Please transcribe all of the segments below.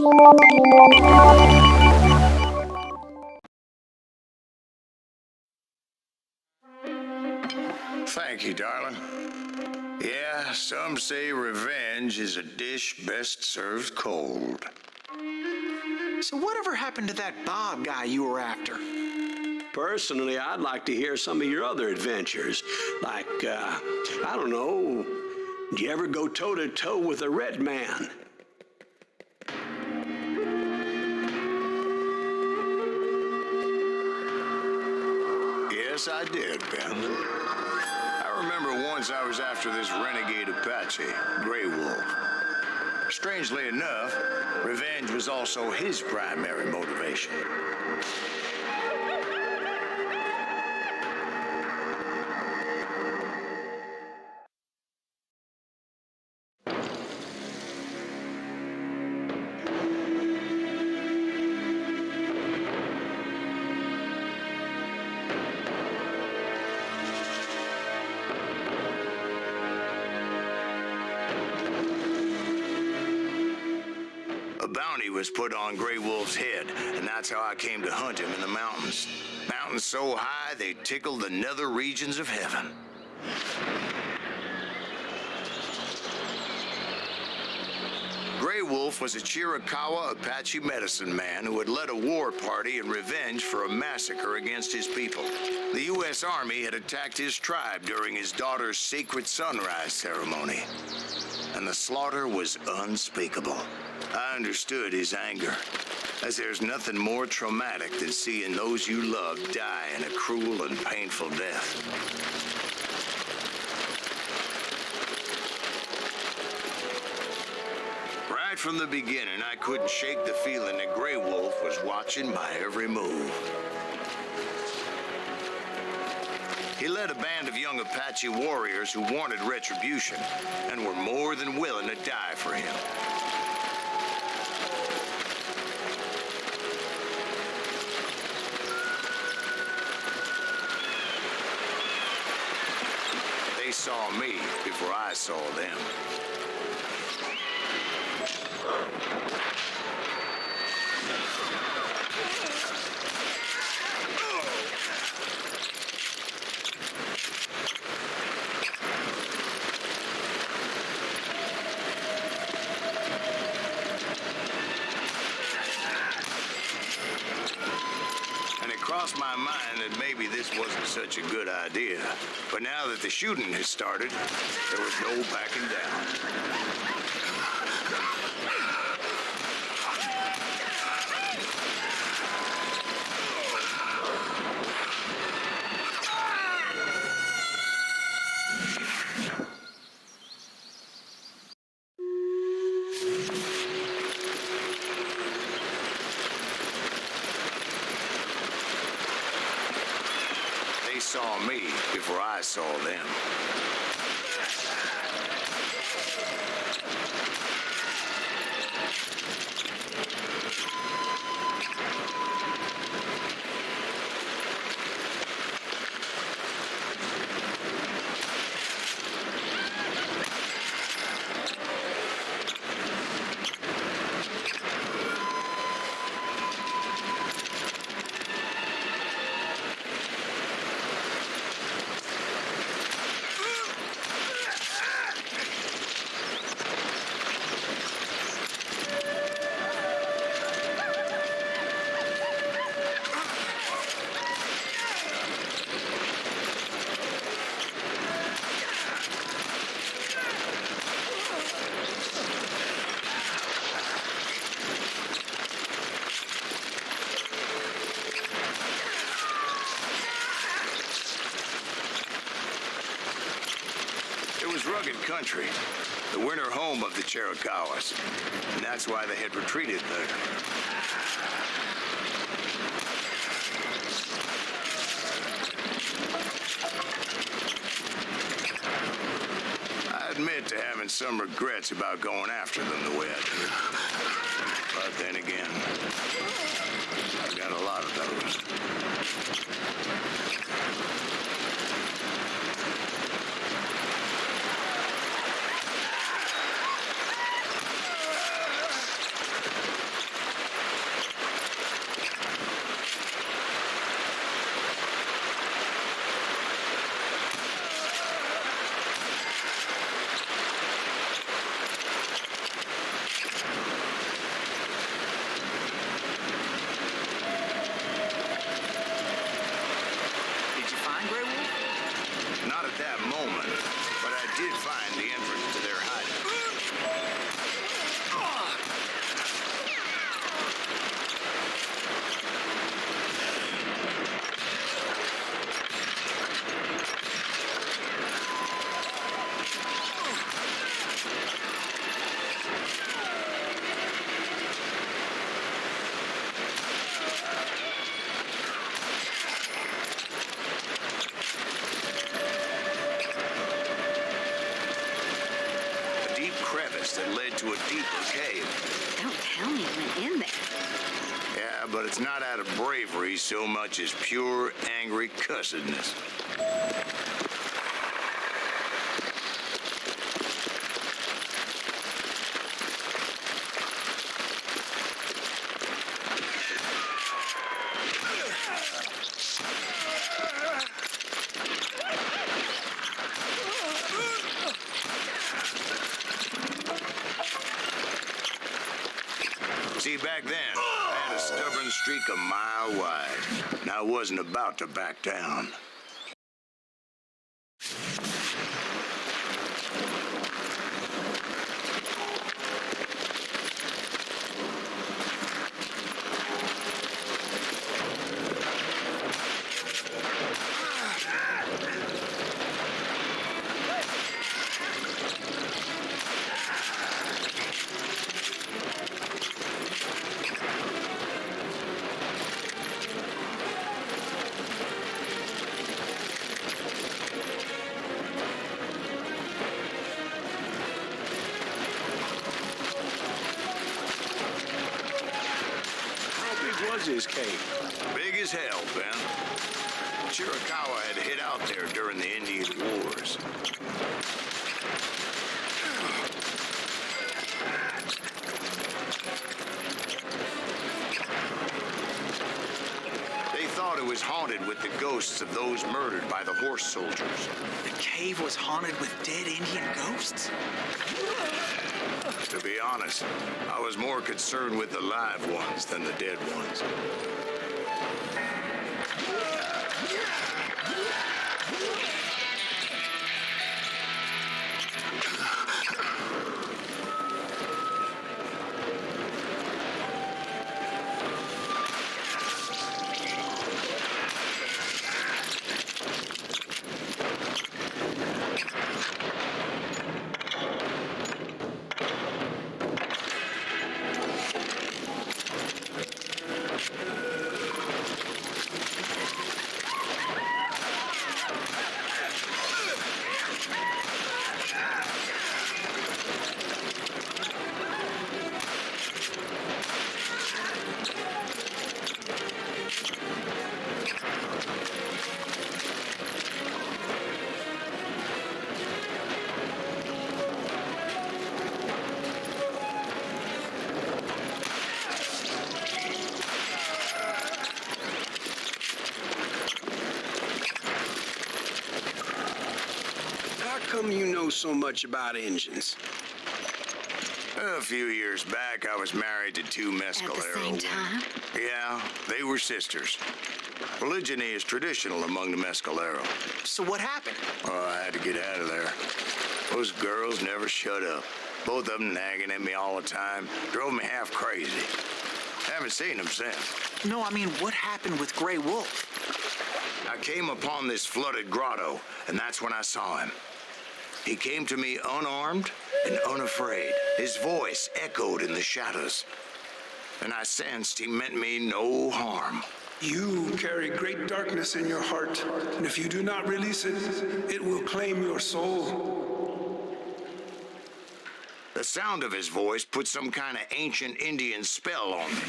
Thank you, darling. Yeah, some say revenge is a dish best served cold. So whatever happened to that Bob guy you were after? Personally, I'd like to hear some of your other adventures. Like, I don't know, did you ever go toe-to-toe with a red man? Yes, I did, Ben. I remember once I was after this renegade Apache, Grey Wolf. Strangely enough, revenge was also his primary motivation. A bounty was put on Grey Wolf's head, and that's how I came to hunt him in the mountains. Mountains so high they tickled the nether regions of heaven. Grey Wolf was a Chiricahua Apache medicine man who had led a war party in revenge for a massacre against his people. The U.S. Army had attacked his tribe during his daughter's sacred sunrise ceremony, and the slaughter was unspeakable. I understood his anger, as there's nothing more traumatic than seeing those you love die in a cruel and painful death. Right from the beginning, I couldn't shake the feeling that Grey Wolf was watching my every move. He led a band of young Apache warriors who wanted retribution and were more than willing to die for him. They saw me before I saw them. Crossed my mind that maybe this wasn't such a good idea. But now that the shooting has started, there was no backing down. They saw me before I saw them. Rugged country, the winter home of the Chiricahuas, and that's why they had retreated there. I admit to having some regrets about going after them the way I did. But then again, I've got a lot of those. deeper cave. Don't tell me you went in there. Yeah, but it's not out of bravery so much as pure, angry cussedness. See, back then, I had a stubborn streak a mile wide, and I wasn't about to back down. Was his cave? Big as hell, Ben. Chiricahua had hid out there during the Indian Wars. They thought it was haunted with the ghosts of those murdered by the horse soldiers. The cave was haunted with dead Indian ghosts? To be honest, I was more concerned with the live ones than the dead ones. How come you know so much about engines? A few years back, I was married to two Mescalero At the same women. time? Yeah, they were sisters. Polygyny is traditional among the Mescalero. So what happened? Oh, I had to get out of there. Those girls never shut up. Both of them nagging at me all the time. Drove me half crazy. Haven't seen them since. No, I mean, what happened with Grey Wolf? I came upon this flooded grotto, and that's when I saw him. He came to me unarmed and unafraid. His voice echoed in the shadows, and I sensed he meant me no harm. You carry great darkness in your heart, and if you do not release it, it will claim your soul. The sound of his voice put some kind of ancient Indian spell on me.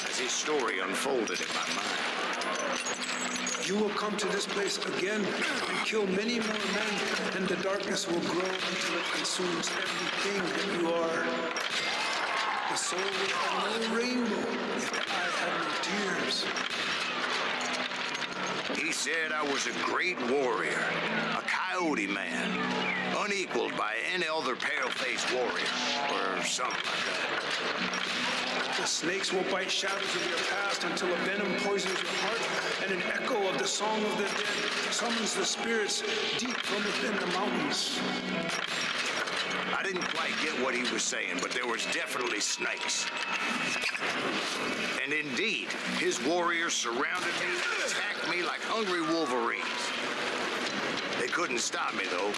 As his story unfolded in my mind, You will come to this place again and kill many more men, and the darkness will grow until it consumes everything that you are. The soul will have no rainbow if the eye had no tears. he said I was a great warrior, a coyote man, unequaled by any other pale-faced warrior, or something like that. The snakes will bite shadows of your past until a venom poisons your heart, and an echo of the song of the dead summons the spirits deep from within the mountains. I didn't quite get what he was saying, but there was definitely snakes. And indeed, his warriors surrounded me, attacked me like hungry wolverines. They couldn't stop me, though,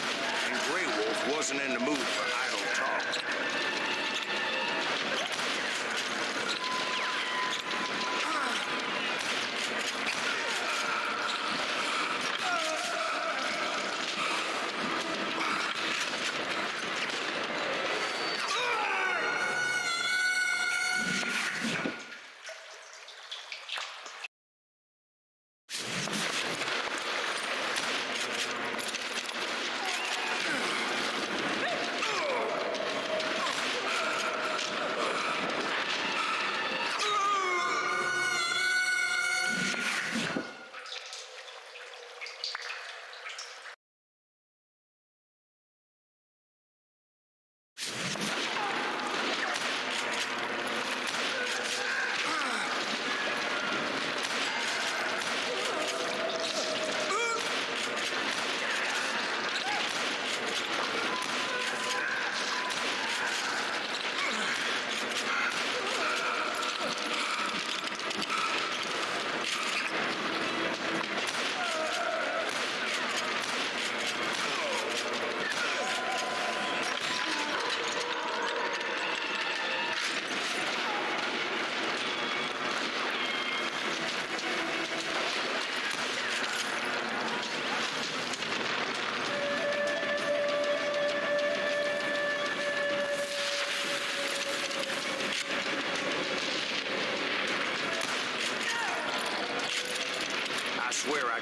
and Grey Wolf wasn't in the mood for idle talk.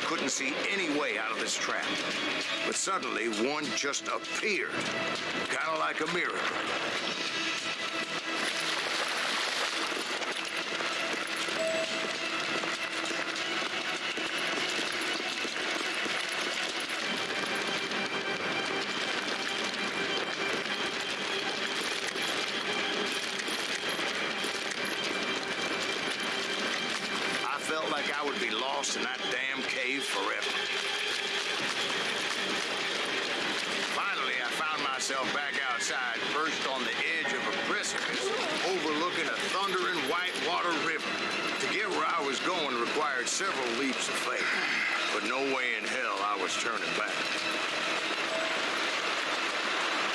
couldn't see any way out of this trap. But suddenly, one just appeared, kind of like a miracle. I would be lost in that damn cave forever. Finally, I found myself back outside, perched on the edge of a precipice, overlooking a thundering whitewater river. To get where I was going required several leaps of faith, but no way in hell I was turning back.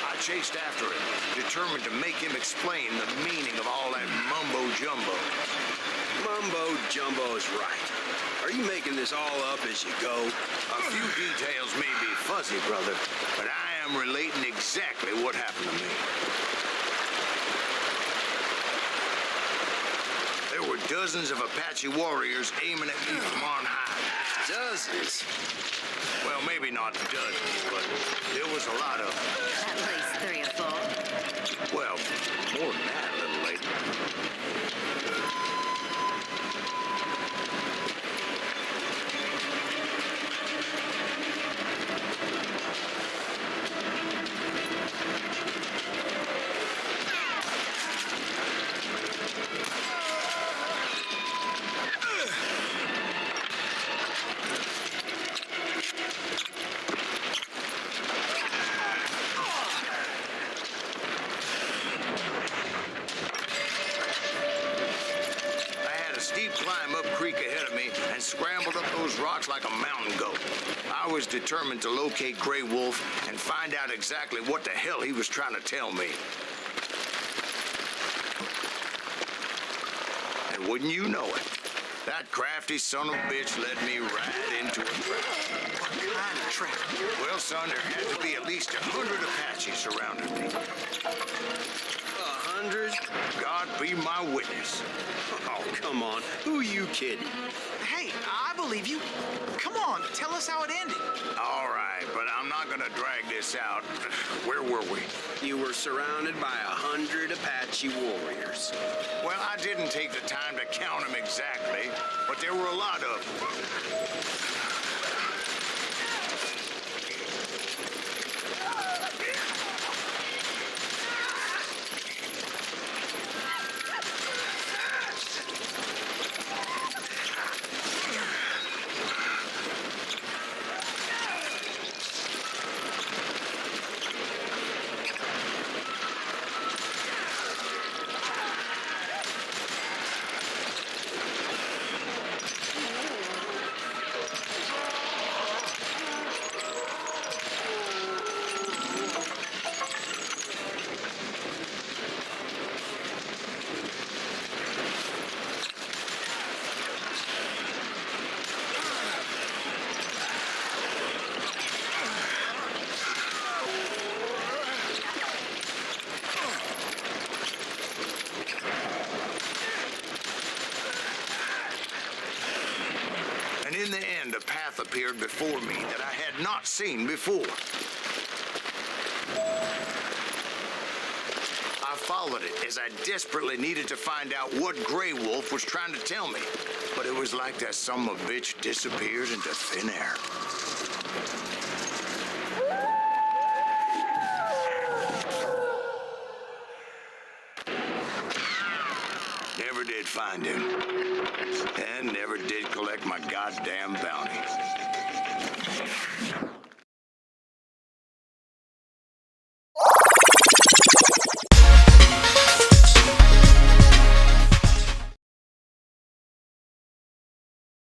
I chased after him, determined to make him explain the meaning of all that mumbo-jumbo. Mumbo-jumbo's right. Are you making this all up as you go? A few details may be fuzzy, brother, but I am relating exactly what happened to me. There were dozens of Apache warriors aiming at me from on high. Dozens? Well, maybe not dozens, but there was a lot of them. At least 3 or 4. Well, more than that, little lady. Climb up creek ahead of me and scrambled up those rocks like a mountain goat. I was determined to locate Grey Wolf and find out exactly what the hell he was trying to tell me. And wouldn't you know it, that crafty son of a bitch led me right into a trap. What kind of trap? Well, son, there had to be at least 100 Apaches surrounding me. 100? God be my witness. Oh, come on. Who are you kidding? Hey, I believe you. Come on, tell us how it ended. All right, but I'm not gonna drag this out. Where were we? You were surrounded by 100 Apache warriors. Well, I didn't take the time to count them exactly, but there were a lot of them. In the end, a path appeared before me that I had not seen before. I followed it as I desperately needed to find out what Grey Wolf was trying to tell me. But it was like that son of a bitch disappeared into thin air. Never did find him. And never did collect my goddamn bounty.